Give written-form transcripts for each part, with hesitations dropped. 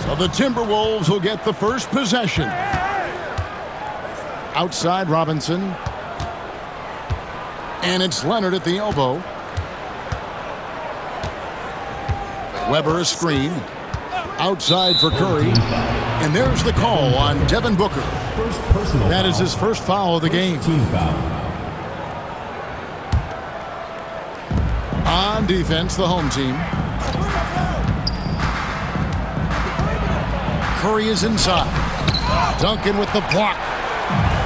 So the Timberwolves will get the first possession. Outside Robinson. And it's Leonard at the elbow. Weber a screen. Outside for Curry. And there's the call on Devin Booker. That is his first foul of the game. On defense, the home team. Curry is inside. Duncan with the block.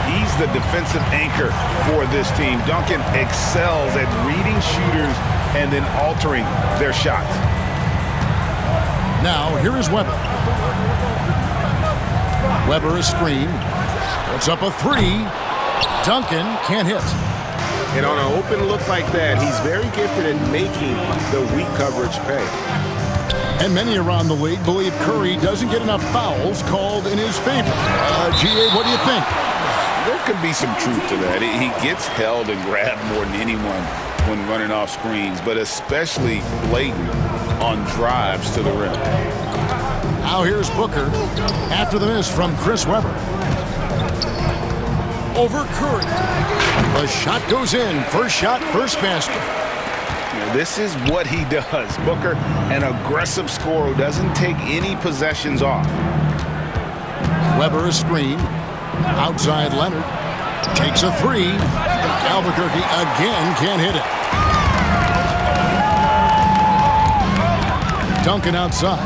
He's the defensive anchor for this team. Duncan excels at reading shooters and then altering their shots. Now, here is Weber. Weber a screen. Puts up a three. Duncan can't hit. And on an open look like that, he's very gifted at making the weak coverage pay. And many around the league believe Curry doesn't get enough fouls called in his favor. G.A., what do you think? There could be some truth to that. He gets held and grabbed more than anyone when running off screens, but especially blatant on drives to the rim. Now here's Booker after the miss from Chris Webber. Over Curry. The shot goes in. First shot, first basket. This is what he does. Booker, an aggressive scorer who doesn't take any possessions off. Weber a screen. Outside Leonard. Takes a three. Albuquerque again can't hit it. Duncan outside.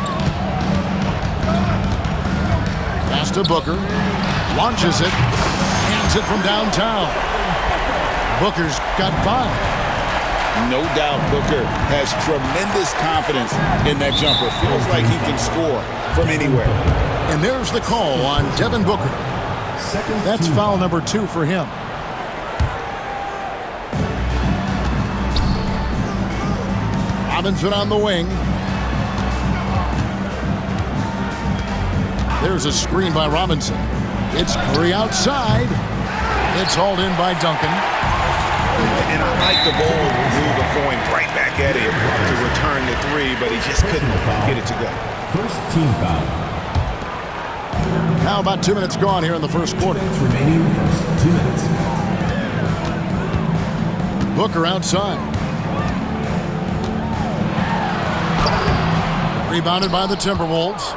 Pass to Booker. Launches it. Hands it from downtown. Booker's got 5. No doubt Booker has tremendous confidence in that jumper. Feels like he can score from anywhere. And there's the call on Devin Booker. That's foul number 2 for him. Robinson on the wing. There's a screen by Robinson. It's Curry outside. It's hauled in by Duncan. And I like the ball move of going right back at him to return the three, but he just couldn't get it to go. First team foul. Now about 2 minutes gone here in the first quarter. Remaining first 2 minutes. Booker outside. Rebounded by the Timberwolves.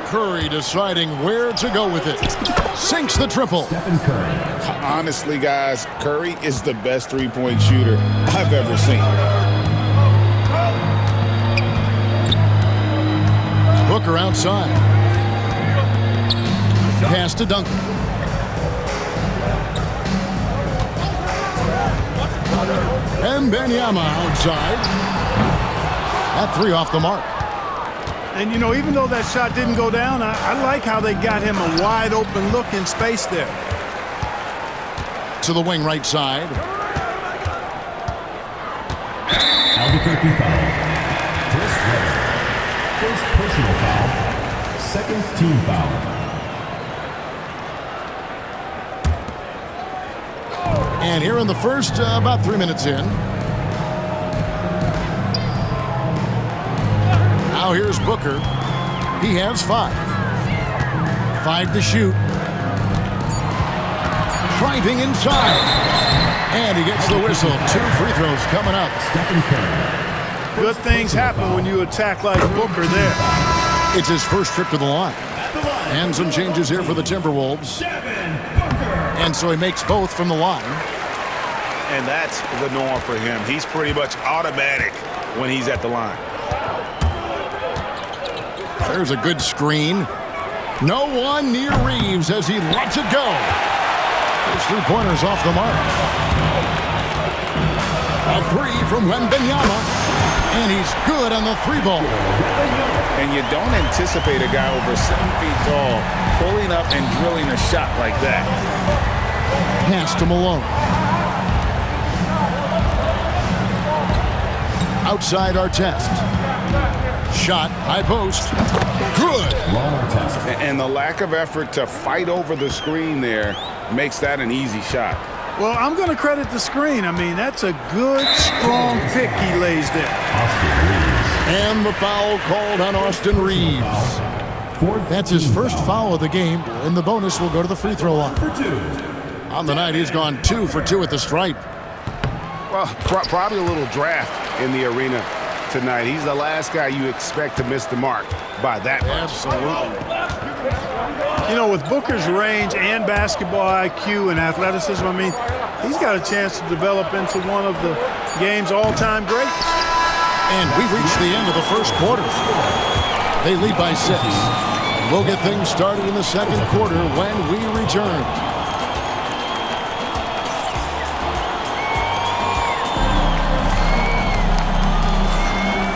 Curry deciding where to go with it. Sinks the triple. Stephen Curry. Honestly, guys, Curry is the best three-point shooter I've ever seen. Booker outside. Pass to Duncan. And Benyama outside. That three off the mark. And, you know, even though that shot didn't go down, I like how they got him a wide open look in space there. To the wing right side. Albuquerque foul. Chris Webber. First personal foul. Second team foul. And here in the first, about 3 minutes in. Now here's Booker. He has 5. 5 to shoot. Driving inside. And he gets the whistle. 2 free throws coming up. Stephen Curry. Good things happen when you attack like Booker there. It's his first trip to the line. And some changes here for the Timberwolves. And so he makes both from the line. And that's the norm for him. He's pretty much automatic when he's at the line. There's a good screen. No one near Reeves as he lets it go. Those 3-pointers off the mark. A 3 from Wembanyama. And he's good on the 3 ball. And you don't anticipate a guy over 7 feet tall pulling up and drilling a shot like that. Pass to Malone. Outside Artest. Shot, high post. Good. And the lack of effort to fight over the screen there makes that an easy shot. Well, I'm going to credit the screen. I mean, that's a good, strong pick he lays there. Austin Reeves. And the foul called on Austin Reeves. That's his first foul of the game, and the bonus will go to the free throw line. On the night, he's gone 2 for 2 at the stripe. Well, probably a little draft in the arena tonight. He's the last guy you expect to miss the mark by that much. Absolutely. You know, with Booker's range and basketball IQ and athleticism, I mean, he's got a chance to develop into one of the game's all-time greats. And we've reached the end of the first quarter. They lead by 6. We'll get things started in the second quarter when we return.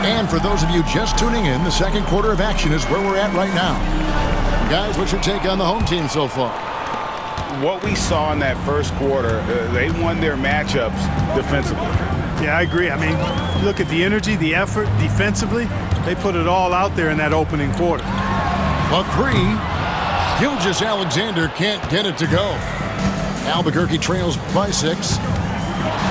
And for those of you just tuning in, the second quarter of action is where we're at right now. Guys, what's your take on the home team so far? What we saw in that first quarter, they won their matchups defensively. Yeah, I agree. I mean, look at the energy, the effort defensively. They put it all out there in that opening quarter. A 3. Gilgeous-Alexander can't get it to go. Albuquerque trails by 6.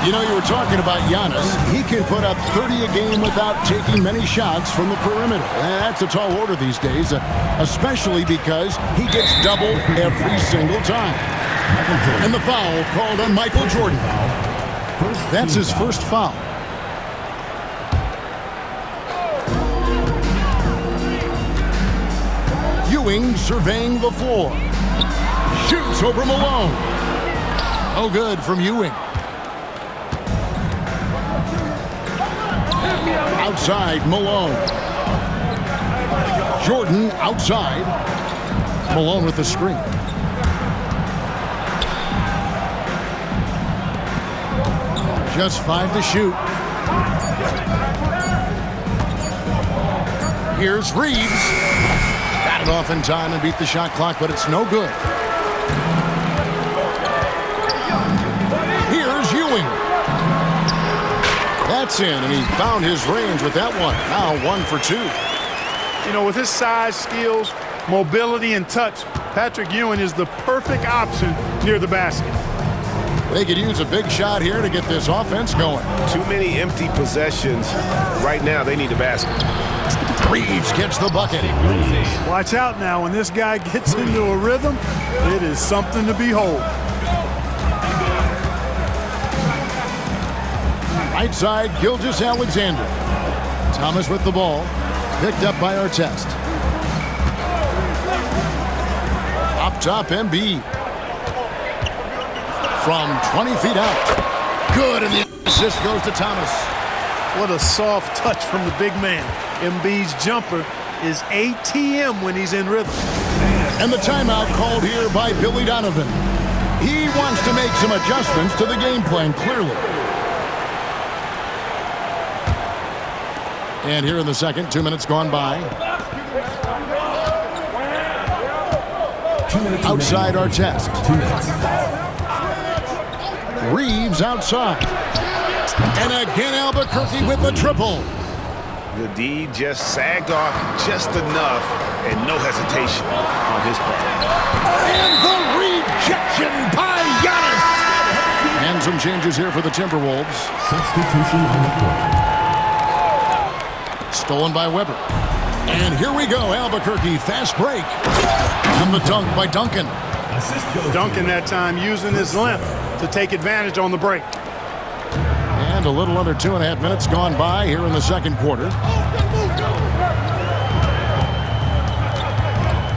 You know, you were talking about Giannis. He can put up 30 a game without taking many shots from the perimeter. That's a tall order these days, especially because he gets doubled every single time. And the foul called on Michael Jordan. That's his first foul. Ewing surveying the floor. Shoots over Malone. No good from Ewing. Outside, Malone. Jordan outside. Malone with the screen. Just 5 to shoot. Here's Reeves. Got it off in time and beat the shot clock, but it's no good. Here's Ewing. That's in, and he found his range with that one. Now 1 for 2. You know, with his size, skills, mobility, and touch, Patrick Ewing is the perfect option near the basket. They could use a big shot here to get this offense going. Too many empty possessions. Right now, they need a basket. Reeves gets the bucket. Watch out now. When this guy gets into a rhythm, it is something to behold. Right side, Gilgeous-Alexander. Thomas with the ball. Picked up by Artest. Up top, Embiid. From 20 feet out. Good, and the assist goes to Thomas. What a soft touch from the big man. Embiid's jumper is ATM when he's in rhythm. And the timeout called here by Billy Donovan. He wants to make some adjustments to the game plan, clearly. And here in the second, 2 minutes gone by. Outside Artest. Reeves outside. And again Albuquerque with the triple. The D just sagged off just enough and no hesitation on his part. And the rejection by Giannis. And some changes here for the Timberwolves. Substitution on the court. Stolen by Weber. And here we go, Albuquerque, fast break. And the dunk by Duncan. Duncan that time using his length to take advantage on the break. And a little under 2.5 minutes gone by here in the second quarter.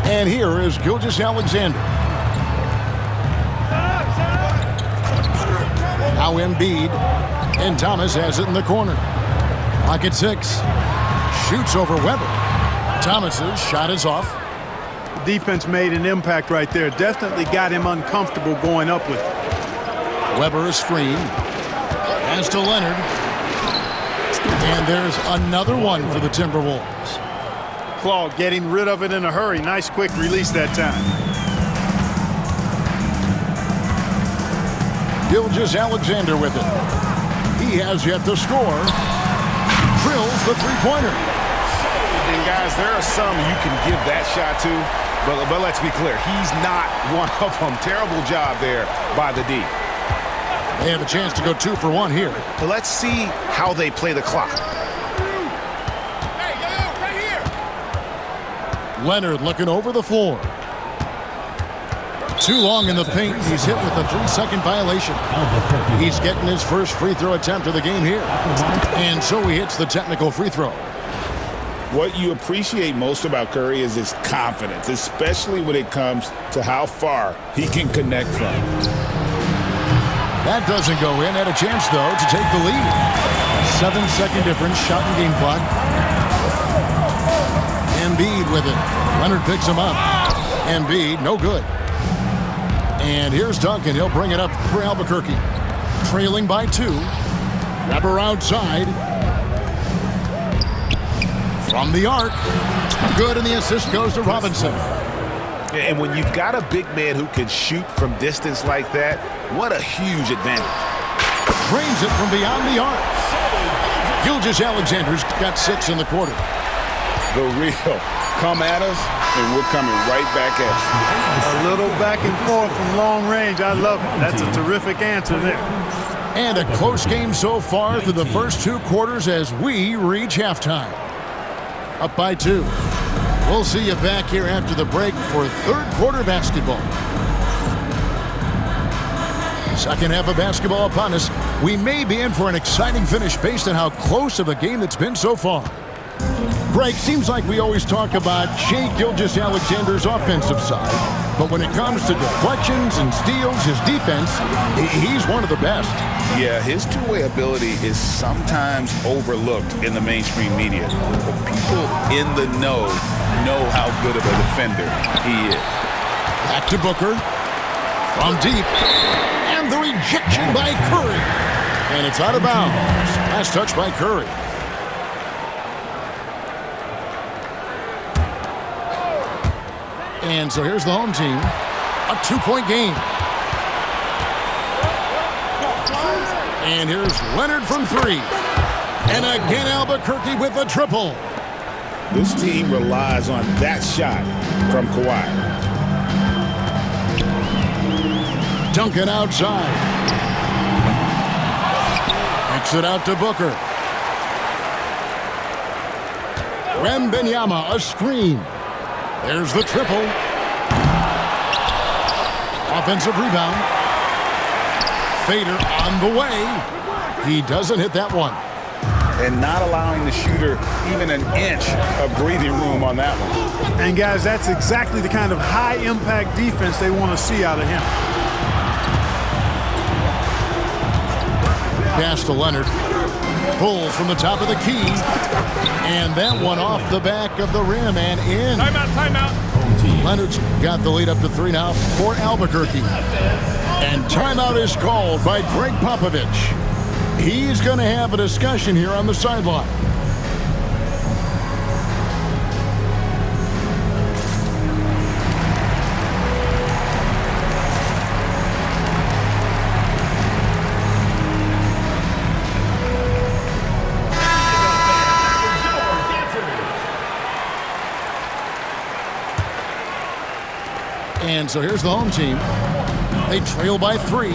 And here is Gilgeous-Alexander. Now Embiid. And Thomas has it in the corner. Clock at 6. Shoots over Weber. Thomas's shot is off. The defense made an impact right there. Definitely got him uncomfortable going up with it. Weber a screen. As to Leonard. And there's another one for the Timberwolves. Claude getting rid of it in a hurry. Nice quick release that time. Gilgeous-Alexander with it. He has yet to score. Drills the three-pointer. And guys, there are some you can give that shot to, but let's be clear, he's not one of them. Terrible job there by the D. They have a chance to go 2 for 1 here. But let's see how they play the clock. Leonard looking over the floor. Too long in the paint. He's hit with a 3-second violation. He's getting his first free throw attempt of the game here. And so he hits the technical free throw. What you appreciate most about Curry is his confidence, especially when it comes to how far he can connect from. That doesn't go in. Had a chance, though, to take the lead. 7-second difference, shot and game clock. Embiid with it. Leonard picks him up. Embiid, no good. And here's Duncan. He'll bring it up for Albuquerque. Trailing by 2. Grabber outside. From the arc. Good, and the assist goes to Robinson. And when you've got a big man who can shoot from distance like that, what a huge advantage. Drains it from beyond the arc. Gilgeous-Alexander's got 6 in the quarter. The real. Come at us, and we're coming right back at you. A little back and forth from long range. I love it. That's a terrific answer there. And a close game so far through the first 2 quarters as we reach halftime. Up by 2. We'll see you back here after the break for third quarter basketball. Second half of basketball upon us. We may be in for an exciting finish based on how close of a game it's been so far. Greg, seems like we always talk about Shai Gilgeous-Alexander's offensive side, but when it comes to deflections and steals, his defense, he's one of the best. Yeah, his two-way ability is sometimes overlooked in the mainstream media, but people in the know how good of a defender he is. Back to Booker. From deep. And the rejection by Curry. And it's out of bounds. Last touch by Curry. And so here's the home team. A 2-point game. And here's Leonard from 3. And again Albuquerque with a triple. This team relies on that shot from Kawhi. Duncan outside. Kicks it out to Booker. Wembanyama, a screen. There's the triple. Offensive rebound. Fader on the way. He doesn't hit that one. And not allowing the shooter even an inch of breathing room on that one. And, guys, that's exactly the kind of high-impact defense they want to see out of him. Pass to Leonard. Pulls from the top of the key. And that one off the back of the rim and in. Timeout. Leonard's got the lead up to 3 now for Albuquerque. And timeout is called by Greg Popovich. He's going to have a discussion here on the sideline. And so here's the home team. They trail by 3.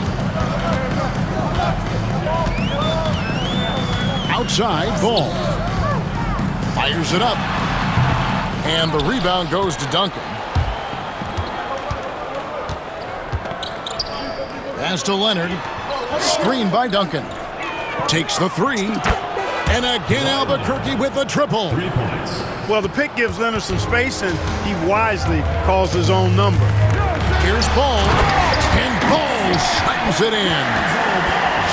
Outside, Ball. Fires it up. And the rebound goes to Duncan. Pass to Leonard. Screen by Duncan. Takes the 3. And again Albuquerque with a triple. 3 points. Well, the pick gives Leonard some space, and he wisely calls his own number. Here's Ball. And Ball slams it in.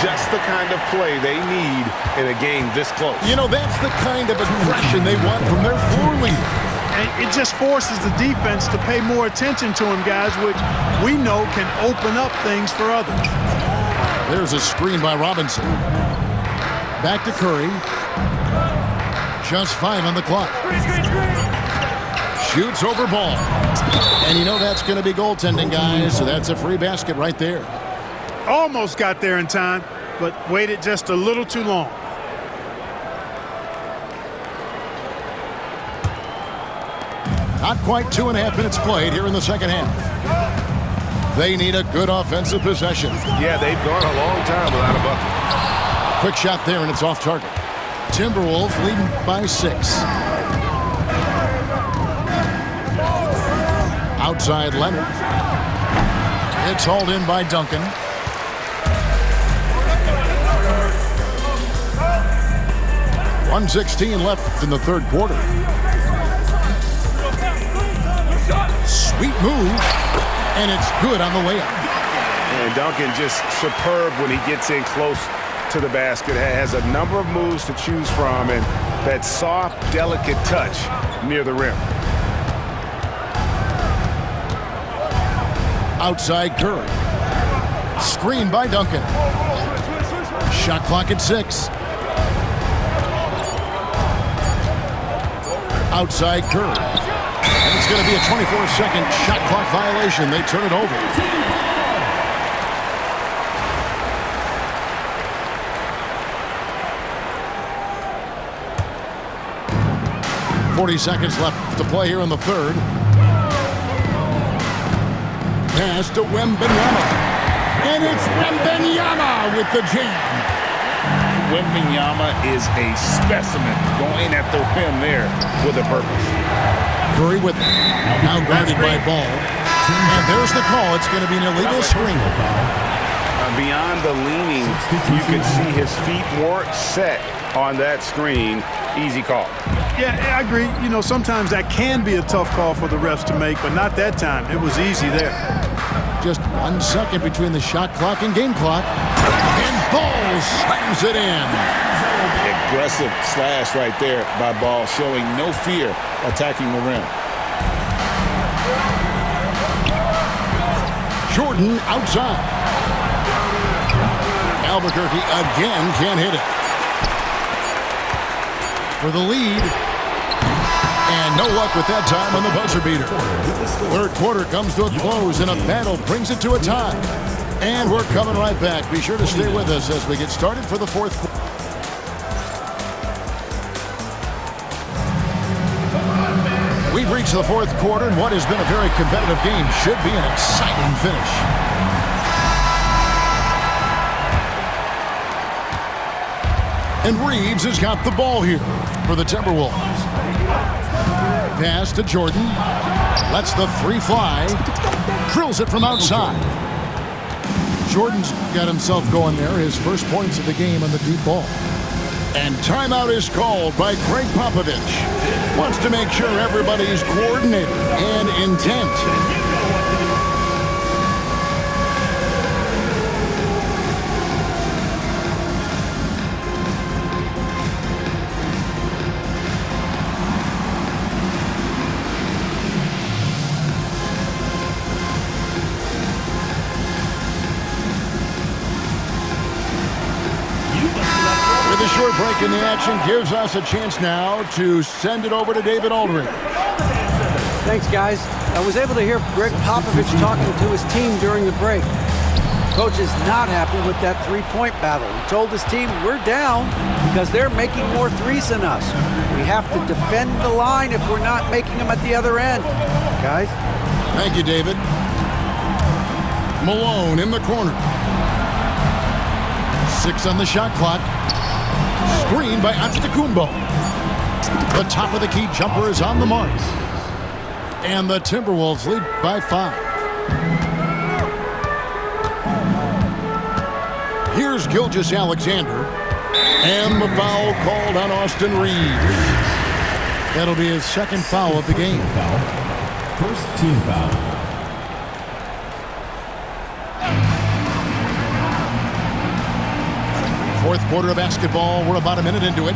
Just the kind of play they need in a game this close. You know, that's the kind of aggression they want from their floor leader. And it just forces the defense to pay more attention to him, guys, which we know can open up things for others. There's a screen by Robinson. Back to Curry. Just 5 on the clock. Shoots over Ball. And you know that's going to be goaltending, guys, so that's a free basket right there. Almost got there in time, but waited just a little too long. Not quite 2.5 minutes played here in the second half. They need a good offensive possession. Yeah, they've gone a long time without a bucket. Quick shot there, and it's off target. Timberwolves leading by 6. Outside Leonard. It's hauled in by Duncan. .116 left in the third quarter. Sweet move, and it's good on the layup. And Duncan just superb when he gets in close to the basket. Has a number of moves to choose from, and that soft, delicate touch near the rim. Outside Curry. Screen by Duncan. Shot clock at 6. Outside Curry. And it's going to be a 24-second shot clock violation. They turn it over. .40 left to play here in the third. Pass to Wembanyama. And it's Wembanyama with the jam. Wembanyama is a specimen going at the rim there with a purpose. Curry with it. Now guarded by Ball. And there's the call. It's going to be an illegal screen. Beyond the leaning, you can see his feet more set on that screen. Easy call. Yeah, I agree. You know, sometimes that can be a tough call for the refs to make, but not that time. It was easy there. Just 1 second between the shot clock and game clock. And Ball slams it in. Aggressive slash right there by Ball, showing no fear attacking the rim. Jordan outside. Albuquerque again can't hit it. For the lead. And no luck with that time on the buzzer beater. Third quarter comes to a close, and a battle brings it to a tie. And we're coming right back. Be sure to stay with us as we get started for the fourth quarter. We've reached the fourth quarter, and what has been a very competitive game should be an exciting finish. And Reeves has got the ball here for the Timberwolves. Pass to Jordan. Lets the three fly. Drills it from outside. Jordan's got himself going there. His first points of the game on the deep ball. And timeout is called by Greg Popovich. Wants to make sure everybody's coordinated and intent. The short break in the action gives us a chance now to send it over to David Aldridge. Thanks, guys. I was able to hear Greg Popovich talking to his team during the break. Coach is not happy with that three-point battle. He told his team, we're down because they're making more threes than us. We have to defend the line if we're not making them at the other end. Guys? Thank you, David. Malone in the corner. 6 on the shot clock. Screen by Antetokounmpo. The top of the key jumper is on the mark. And the Timberwolves lead by 5. Here's Gilgeous-Alexander. And the foul called on Austin Reeves. That'll be his second foul of the game. First team foul. Fourth quarter of basketball. We're about a minute into it.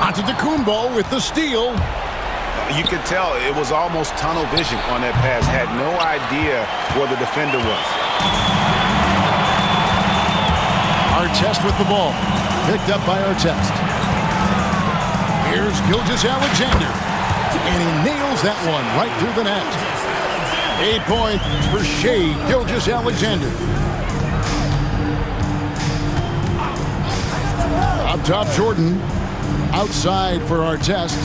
Antetokounmpo with the steal. You could tell it was almost tunnel vision on that pass. Had no idea where the defender was. Artest with the ball. Picked up by Artest. Here's Gilgeous-Alexander. And he nails that one right through the net. 8 points for Shai Gilgeous-Alexander. Up top, Jordan. Outside for Artest.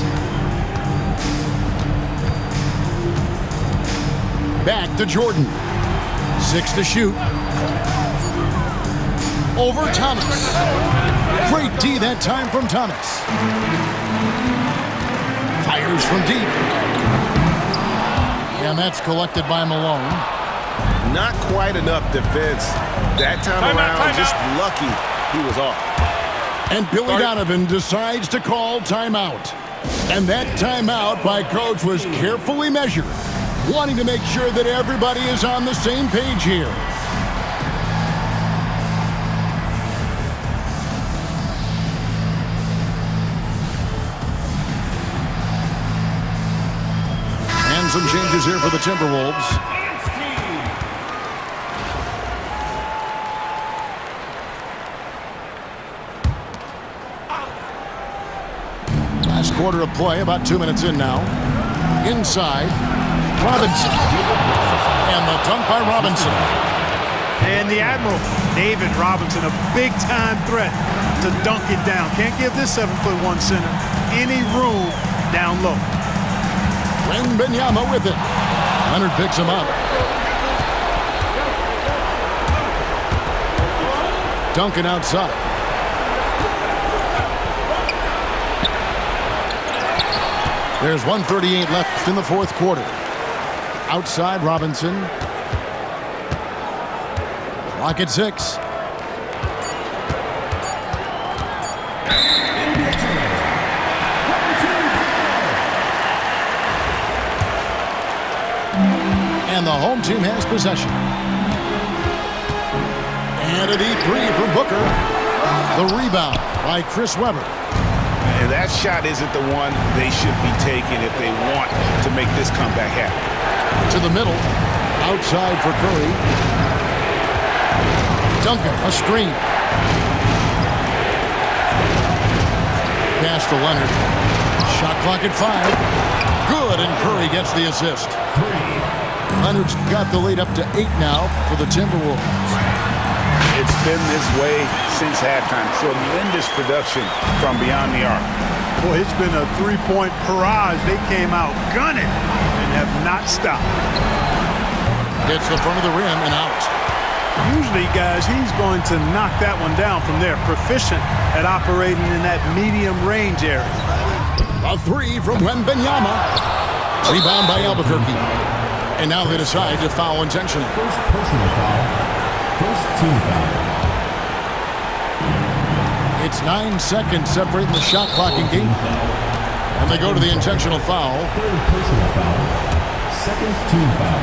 Back to Jordan. 6 to shoot. Over Thomas. Great D that time from Thomas. Fires from deep. And that's collected by Malone. Not quite enough defense that time around. Just lucky he was off. And Billy Donovan decides to call timeout. And that timeout by Coach was carefully measured, wanting to make sure that everybody is on the same page here. And some changes here for the Timberwolves. Last quarter of play, about 2 minutes in now. Inside, Robinson. And the dunk by Robinson. And the Admiral, David Robinson, a big-time threat to dunk it down. Can't give this 7'1" center any room down low. Wembanyama with it. Leonard picks him up. Duncan outside. There's 1:38 left in the fourth quarter. Outside Robinson. Clock at 6. And the home team has possession. And a deep three from Booker. The rebound by Chris Webber. And that shot isn't the one they should be taking if they want to make this comeback happen. To the middle. Outside for Curry. Duncan, a screen. Pass to Leonard. Shot clock at 5. Good, and Curry gets the assist. Leonard's got the lead up to 8 now for the Timberwolves. It's been this way since halftime. Tremendous production from beyond the arc. Boy, it's been a three-point barrage. They came out gunning and have not stopped. Hits the front of the rim and out. Usually, guys, he's going to knock that one down from there. Proficient at operating in that medium range area. A three from Wembanyama. Rebound by Albuquerque. And now they decide to foul intentionally. First personal foul. First team foul. It's 9 seconds separating the shot clock and game. And they go to the intentional foul. Third personal foul. Second team foul.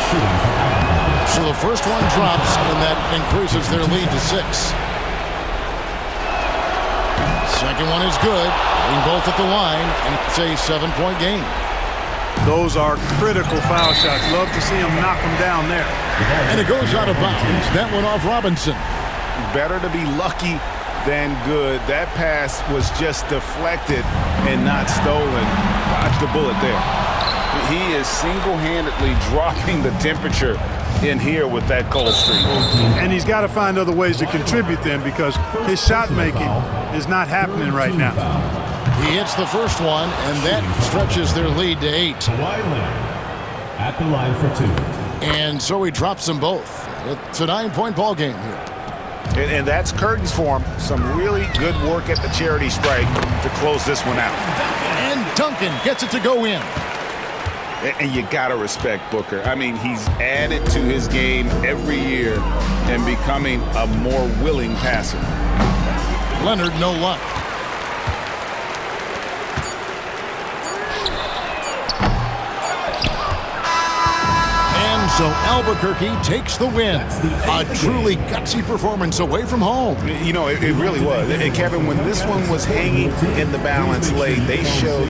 Shooting for Albuquerque. So the first one drops, and that increases their lead to 6. Second one is good. Hitting both at the line, and it's a 7-point game. Those are critical foul shots. Love to see him knock them down there. And it goes out of bounds. That one off Robinson. Better to be lucky than good. That pass was just deflected and not stolen. Dodged the bullet there. He is single-handedly dropping the temperature in here with that cold streak. And he's got to find other ways to contribute then, because his shot making is not happening right now. He hits the first one, and that stretches their lead to 8. Kawhi Leonard at the line for 2. And so he drops them both. It's a 9-point ball game here. And that's curtains for him. Some really good work at the charity strike to close this one out. And Duncan gets it to go in. And you got to respect Booker. I mean, he's added to his game every year and becoming a more willing passer. Leonard, no luck. And so Albuquerque takes the win. A truly gutsy performance away from home. You know, it really was. And Kevin, when this one was hanging in the balance late, they showed